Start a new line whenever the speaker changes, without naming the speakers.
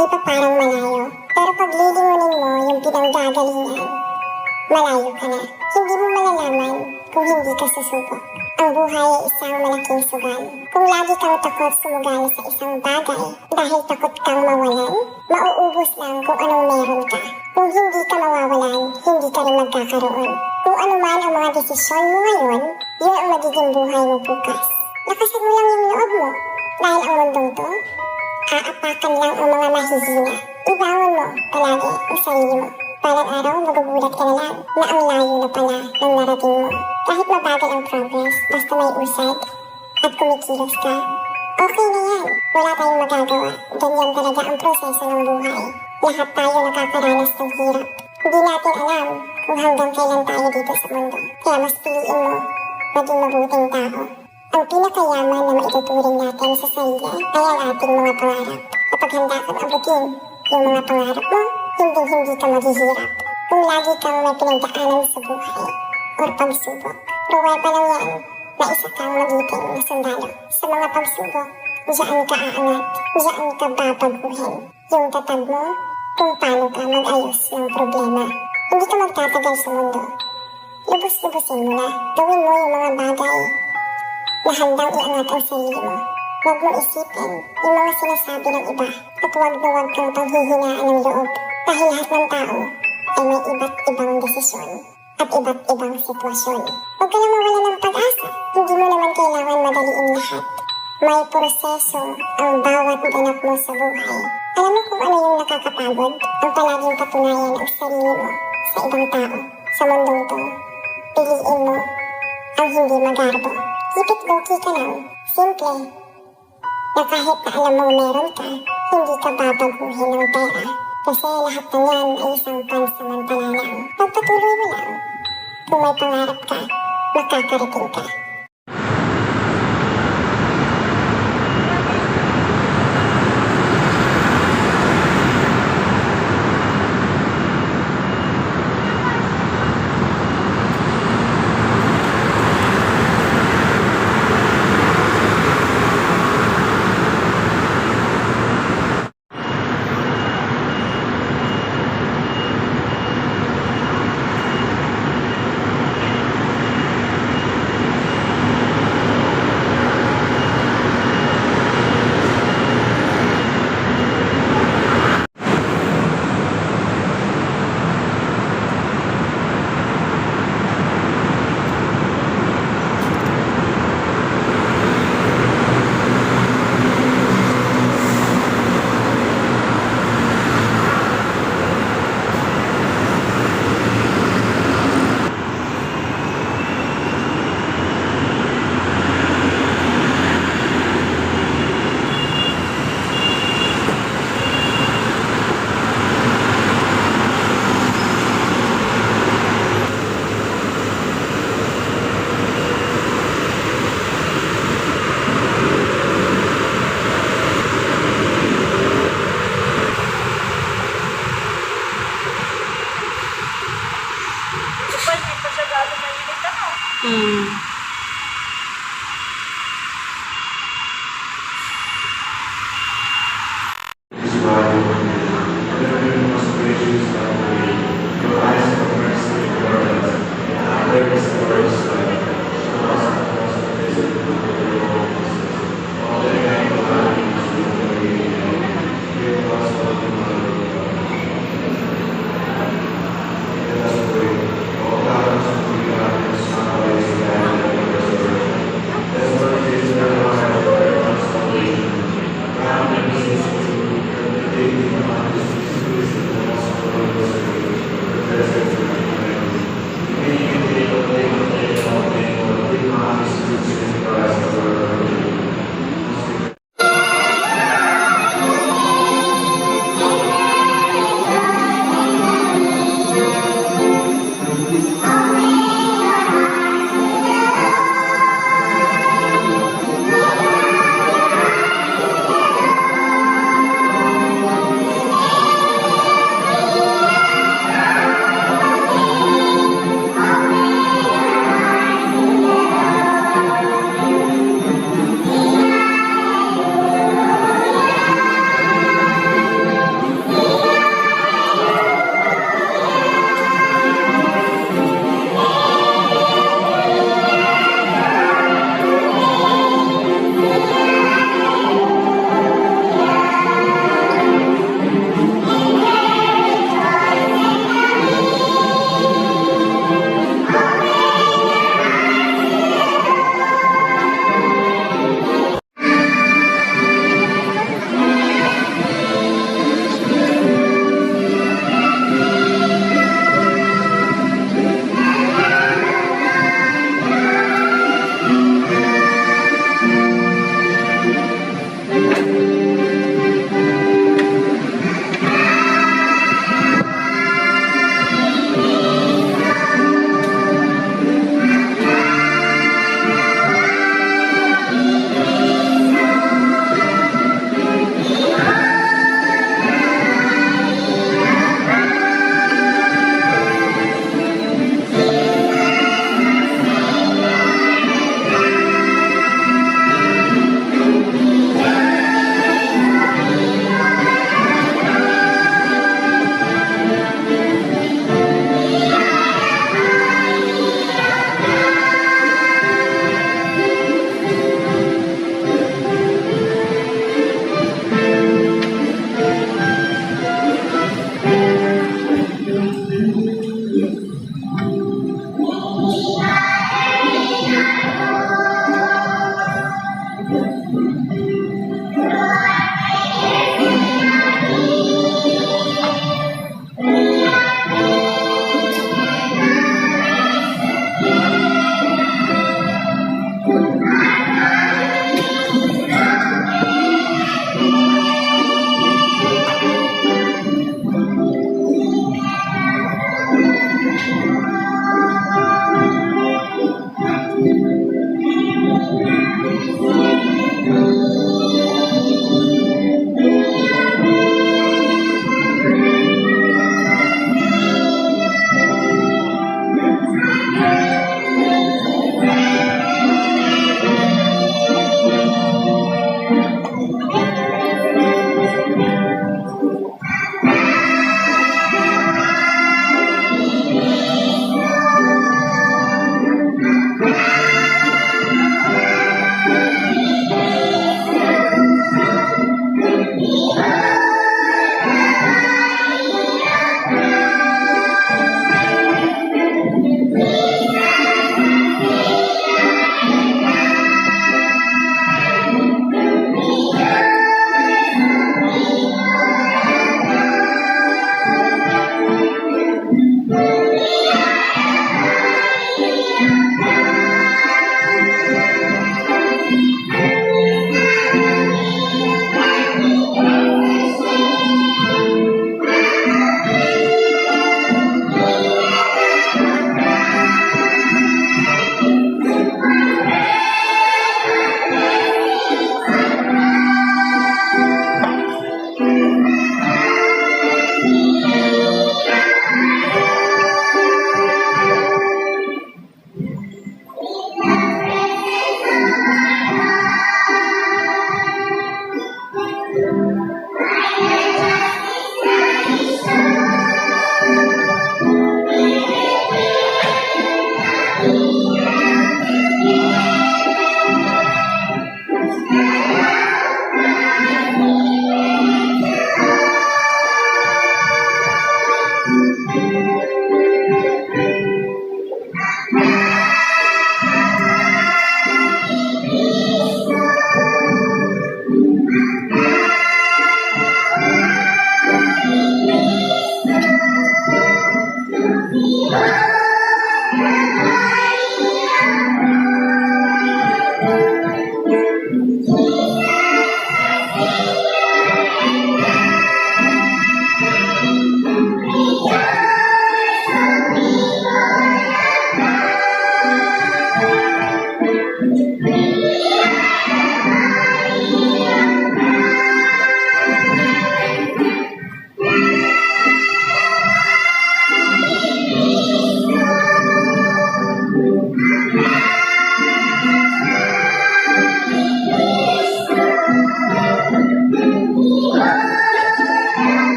di pa parang malayo. Pero pag lilingunin mo yung pinanggagalingan, malayo ka na. Hindi mo malalaman kung hindi ka susubok. Ang buhay ay isang malaking sugal. Kung lagi kang takot sumugal sa isang bagay dahil takot kang mawalan, mauubos lang kung anong meron ka. Kung hindi ka mawawalan, hindi ka rin magkakaroon. Kung ano man ang mga desisyon mo ngayon, yun ang magiging buhay mo bukas. Lakasan mo lang yung loob mo. Dahil ang mundong to, aapakan lang ang mga mahihina. Ibangon mo palagi ang sarili mo. Balang araw, magugulat ka na lang na ang layo na pala ng narating mo. Kahit mabagal ang progress, basta may usad at kumikilos ka, okay na yan. Wala tayong magagawa. Ganyan talaga ang proseso ng buhay. Lahat tayo nakakaranas ng hirap. Hindi natin alam kung hanggang kailan tayo dito sa mundo. Kaya mas piliin mo maging mabuting tao. Ang pinakayaman na maituturing natin sa sarili ay ang ating mga pangarap. Kapag handa kang abutin yung mga pangarap mo, hindi ka maghihirap. Kung lagi kang may pinagdaanan sa buhay or pagsubok, pruweba lang yan na isa kang magiging na sundalo. Sa mga pagsubok, diyan ka aangat, diyan ka babaguhin. Yung tatag mo, kung paano ka mag-ayos ng problema. Hindi ka magtatagal sa mundo. Lubos-lubusin mo na. Gawin mo yung mga bagay na handang iangat ang sarili mo. Huwag mo isipin yung mga sinasabi ng iba at huwag kang panghihinaan ng loob. Dahil lahat ng tao ay may iba't ibang desisyon at iba't ibang sitwasyon. Huwag ka lang mawala ng pag-asa. Hindi mo naman kailangan madaliin lahat. May proseso ang bawat ganap mo sa buhay. Alam mo kung ano yung nakakapagod? Ang palaging patunayan ang sarili mo sa ibang tao. Sa mundong to, piliin mo ang hindi magarbo. Keep it low-key ka lang. Simple. Na kahit na alam mo meron ka, hindi ka babaguhin ng pera. Kasi lahat ng yan ay isang pansamantala lang. Pagpatuloy mo lang. Kung may pangarap ka, makakarating ka.